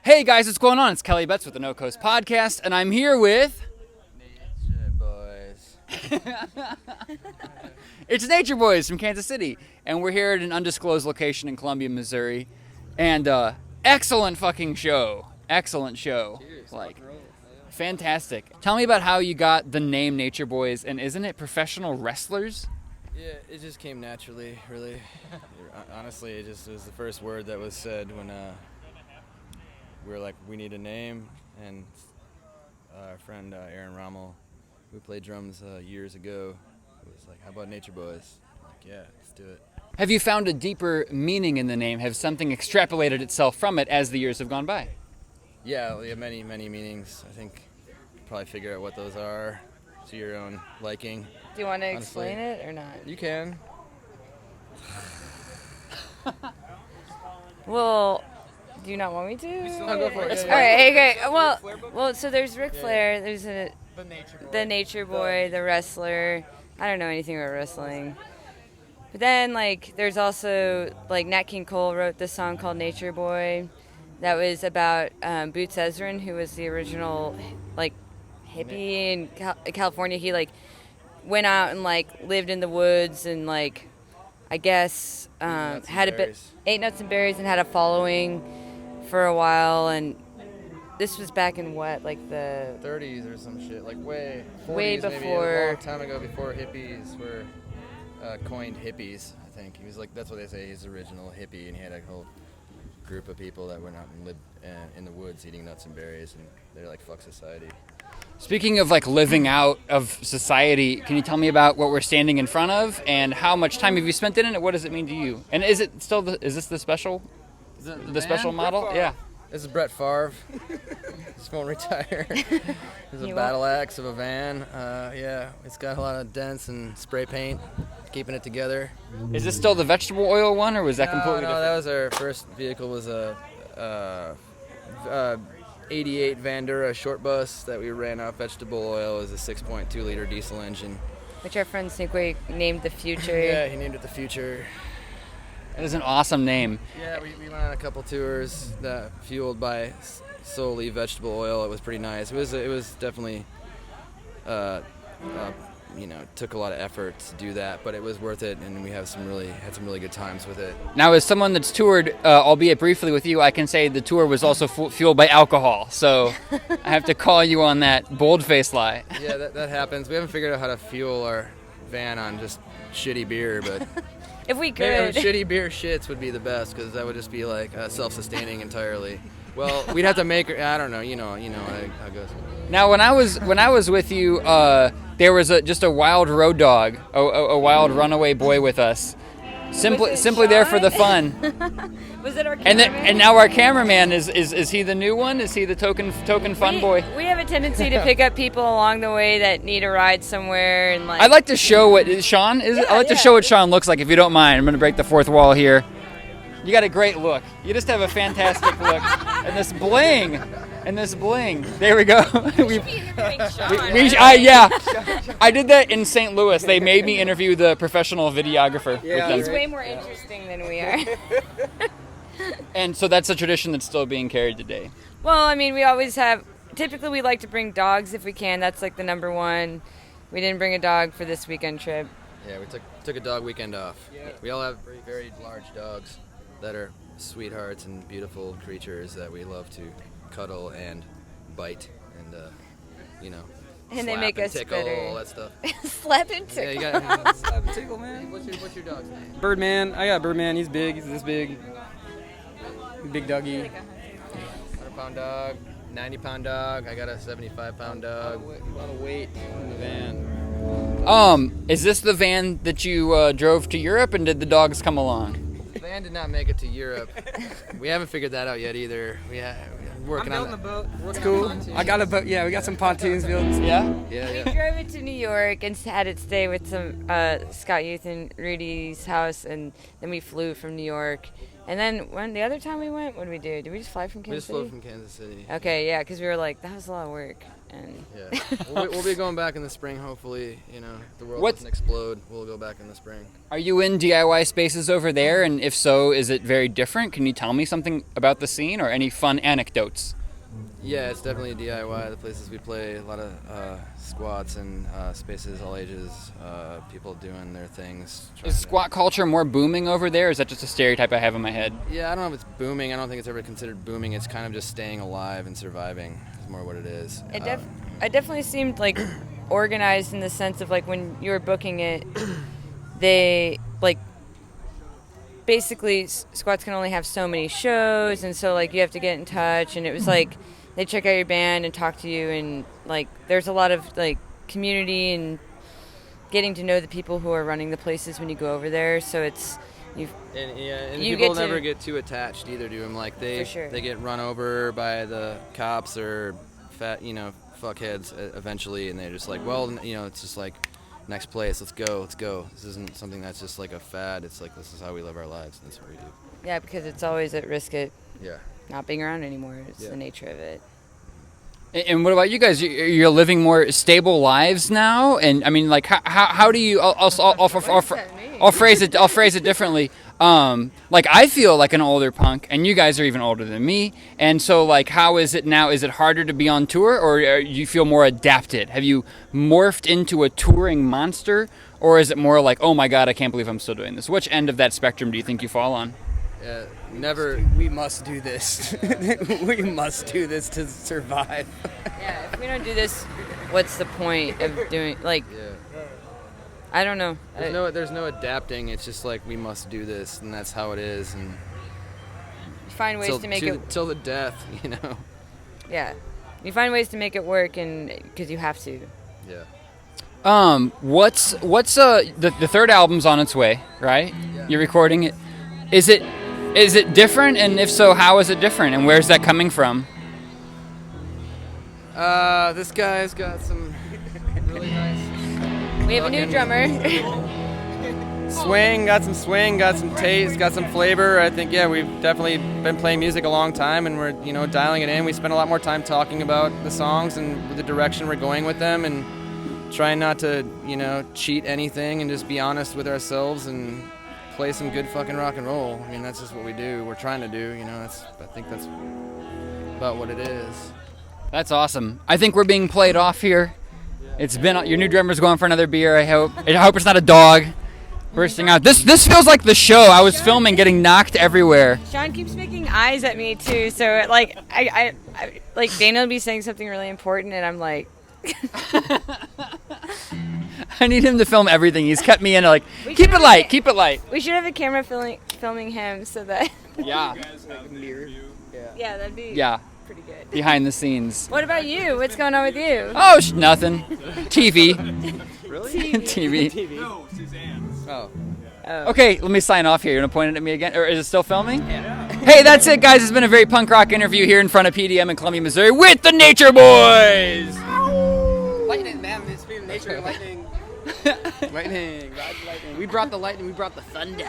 Hey guys, what's going on? It's Kelly Betz with the No Coast Podcast, and I'm here with... Nature Boys. It's Nature Boys from Kansas City, and we're here at an undisclosed location in Columbia, Missouri, and excellent fucking show. Excellent show. Cheers. Like, fantastic. Tell me about how you got the name Nature Boys, and isn't it professional wrestlers? Yeah, it just came naturally, really. Honestly, it just was the first word that was said when we were like, we need a name, and our friend Aaron Rommel, who played drums years ago, was like, how about Nature Boys? I'm like, yeah, let's do it. Have you found a deeper meaning in the name? Have something extrapolated itself from it as the years have gone by? Yeah, we have many, many meanings. I think you probably figure out what those are to your own liking. Do you want to Honestly. explain it or not? You can. Well, do you not want me to? No, go for it. All right, okay. Well, so there's Ric Flair, there's the Nature Boy, the wrestler. I don't know anything about wrestling. But then, like, there's also, like, Nat King Cole wrote this song called Nature Boy that was about Boots Ezrin, who was the original, like, hippie in California. He, like, went out and, like, lived in the woods and, like, I guess ate nuts and berries and had a following for a while. And this was back in what, like the 30s or some shit, like way 40s, way maybe, before, a long time ago, before hippies were coined hippies. I think he was like, that's what they say, he's the original hippie, and he had a whole group of people that went out and lived in the woods eating nuts and berries, and they're like, fuck society. Speaking of like living out of society, can you tell me about what we're standing in front of and how much time have you spent in it? What does it mean to you? And is it still is this the special, the special model? Yeah. This is Brett Favre. Just won't retire. It's a battle axe of a van. Yeah, it's got a lot of dents and spray paint, keeping it together. Is this still the vegetable oil one, or was that completely No, different? that was our first vehicle. Was a 88 Vandura short bus that we ran off vegetable oil. It was a 6.2 liter diesel engine. which our friend Sneakway named the Future. Yeah, he named it the Future. That is an awesome name. Yeah, we went on a couple tours that fueled by solely vegetable oil. It was pretty nice. It was definitely, took a lot of effort to do that, but it was worth it, and we had some really good times with it. Now, as someone that's toured, albeit briefly with you, I can say the tour was also fueled by alcohol. So I have to call you on that bold-faced lie. Yeah, that happens. We haven't figured out how to fuel our van on just shitty beer, but If we could. shitty beer shits would be the best, because that would just be like self-sustaining entirely. Well, we'd have to make. I don't know. You know how it goes. Now, when I was with you, there was just a wild road dog, a wild runaway boy with us, simply there for the fun. Was it our cameraman? And now our cameraman is he the new one? Is he the token fun boy? We have a tendency to pick up people along the way that need a ride somewhere, and like. I'd like to show what Sean is. I'd like to show what Sean looks like, if you don't mind. I'm going to break the fourth wall here. You got a great look. You just have a fantastic look, and this bling. There we go. I did that in St. Louis. They made me interview the professional videographer. Yeah. with He's them. way more interesting than we are. And so that's a tradition that's still being carried today. Well, I mean, we always have. Typically, we like to bring dogs if we can. That's like the number one. We didn't bring a dog for this weekend trip. Yeah, we took a dog weekend off. Yeah. We all have very, very large dogs that are sweethearts and beautiful creatures that we love to cuddle and bite and And they slap make and us tickle, better. all that stuff. Slap and tickle. Yeah, you got Slap and tickle, man. what's your dog's name? Birdman. I got Birdman. He's big. He's this big. Big doggy. 100-pound dog, 90-pound dog. I got a 75-pound dog. A lot of weight in the van. Is this the van that you drove to Europe, and did the dogs come along? The van did not make it to Europe. We haven't figured that out yet either. We're working on the that. boat. It's cool. I got a boat. Yeah, we got some pontoons built. Yeah. Yeah. We drove it to New York and had it stay with some Scott Youth and Rudy's house, and then we flew from New York And then when the other time we went, what did we do? Did we just fly from We Kansas just flew City? from Kansas City. Okay, yeah, because we were like, that was a lot of work. And Yeah. we'll be going back in the spring, hopefully. You know, the world What's- doesn't explode. We'll go back in the spring. Are you in DIY spaces over there? And if so, is it very different? Can you tell me something about the scene or any fun anecdotes? Yeah, it's definitely DIY. The places we play, a lot of squats and spaces, all ages, people doing their things. trying Is to- squat culture more booming over there? Or is that just a stereotype I have in my head? Yeah, I don't know if it's booming. I don't think it's ever considered booming. It's kind of just staying alive and surviving is more what it is. it definitely seemed like organized in the sense of like when you were booking it, they like basically squats can only have so many shows, and so like you have to get in touch, and it was like they check out your band and talk to you, and like there's a lot of like community and getting to know the people who are running the places when you go over there. So it's And You people get to- never get too attached either to them. Like they For sure. they get run over by the cops or fat, fuckheads eventually, and they're just like, well, it's just like, next place, let's go. This isn't something that's just like a fad. It's like, this is how we live our lives. And that's what we do. yeah, because it's always at risk of Yeah. not being around anymore. It's Yeah. the nature of it. And what about you guys? You're living more stable lives now, and I mean, like, how do you? I'll phrase it differently. Like, I feel like an older punk, and you guys are even older than me. And so, like, how is it now? Is it harder to be on tour, or you feel more adapted? Have you morphed into a touring monster, or is it more like, oh my god, I can't believe I'm still doing this? Which end of that spectrum do you think you fall on? Yeah. Never. We must do this. We must do this to survive. Yeah, if we don't do this, what's the point of doing? Like, Yeah. I don't know. There's no adapting. It's just like, we must do this, and that's how it is. And Find ways to make it. till the death. Yeah, you find ways to make it work, and because you have to. Yeah. What's the third album's on its way, right? You're recording it. Is it different? And if so, how is it different? And where's that coming from? This guy's got some really nice We have a new drummer. Swing, got some taste, got some flavor. I think, yeah, we've definitely been playing music a long time, and we're, dialing it in. We spend a lot more time talking about the songs and the direction we're going with them, and trying not to, cheat anything, and just be honest with ourselves and play some good fucking rock and roll. I mean, that's just what we do. We're trying to do, I think that's about what it is. That's awesome. I think we're being played off here. It's been your new drummer's going for another beer. I hope it's not a dog bursting out. This feels like the show. I was filming, getting knocked everywhere. Sean keeps making eyes at me too, so like I like Dana will be saying something really important, and I'm like. I need him to film everything. He's kept me in like, keep it light. We should have a camera filming him so that. Yeah. Yeah, that'd be. Yeah. Pretty good. Behind the scenes. What about you? What's going on with you? Oh, nothing. TV. Really? TV. No, Suzanne's. Oh. Okay, let me sign off here. You want to point it at me again? Or is it still filming? Yeah. Hey, that's it, guys. It's been a very punk rock interview here in front of PDM in Columbia, Missouri with the Nature Boys. Lightning, man. It's being nature, lightning. Lightning. We brought the lightning. We brought the thunder.